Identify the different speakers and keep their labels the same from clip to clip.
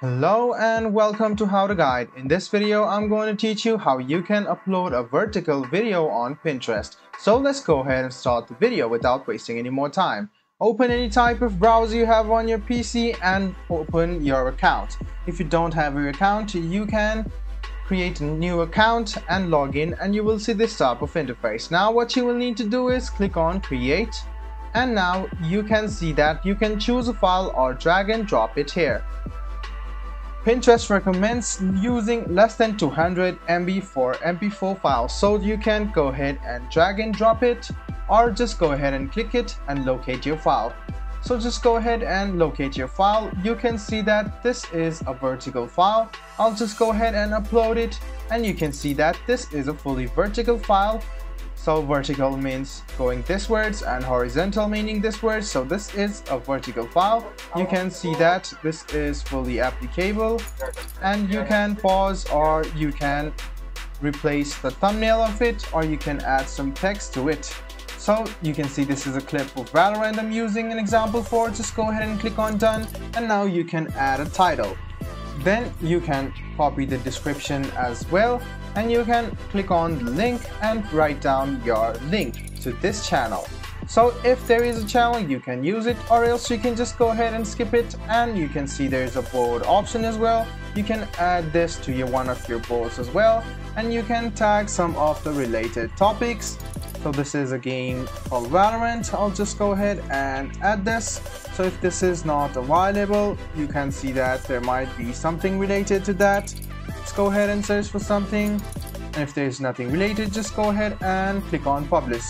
Speaker 1: Hello and welcome to How to Guide. In this video, I'm going to teach you how you can upload a vertical video on Pinterest. So let's go ahead and start the video without wasting any more time. Open any type of browser you have on your PC and open your account. If you don't have your account, you can create a new account and log in and you will see this type of interface. Now what you will need to do is click on Create, and now you can see that you can choose a file or drag and drop it here. Pinterest recommends using less than 200 MB for MP4 files, so you can go ahead and drag and drop it, or just go ahead and click it and locate your file. So just go ahead and locate your file. You can see that this is a vertical file. I'll just go ahead and upload it, and you can see that this is a fully vertical file. So vertical means going thiswards and horizontal meaning thiswards. So this is a vertical file. You can see that this is fully applicable, and you can pause or you can replace the thumbnail of it, or you can add some text to it. So you can see this is a clip of Valorant I'm using an example for. Just go ahead and click on done, and now you can add a title. Then you can copy the description as well, and you can click on the link and write down your link to this channel. So if there is a channel, you can use it, or else you can just go ahead and skip it. And you can see there's a board option as well. You can add this to one of your boards as well, and you can tag some of the related topics. So this is a game called Valorant. I'll just go ahead and add this. So if this is not available, you can see that there might be something related to that. Let's go ahead and search for something, and if there's nothing related, just go ahead and click on publish.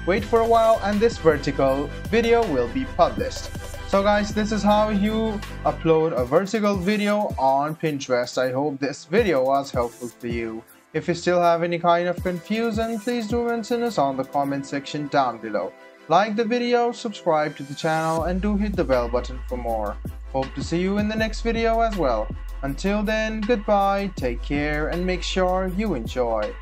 Speaker 1: Wait for a while and this vertical video will be published. So guys, this is how you upload a vertical video on Pinterest. I hope this video was helpful to you. If you still have any kind of confusion, please do mention us on the comment section down below. Like the video, subscribe to the channel, and do hit the bell button for more. Hope to see you in the next video as well. Until then, goodbye, take care, and make sure you enjoy.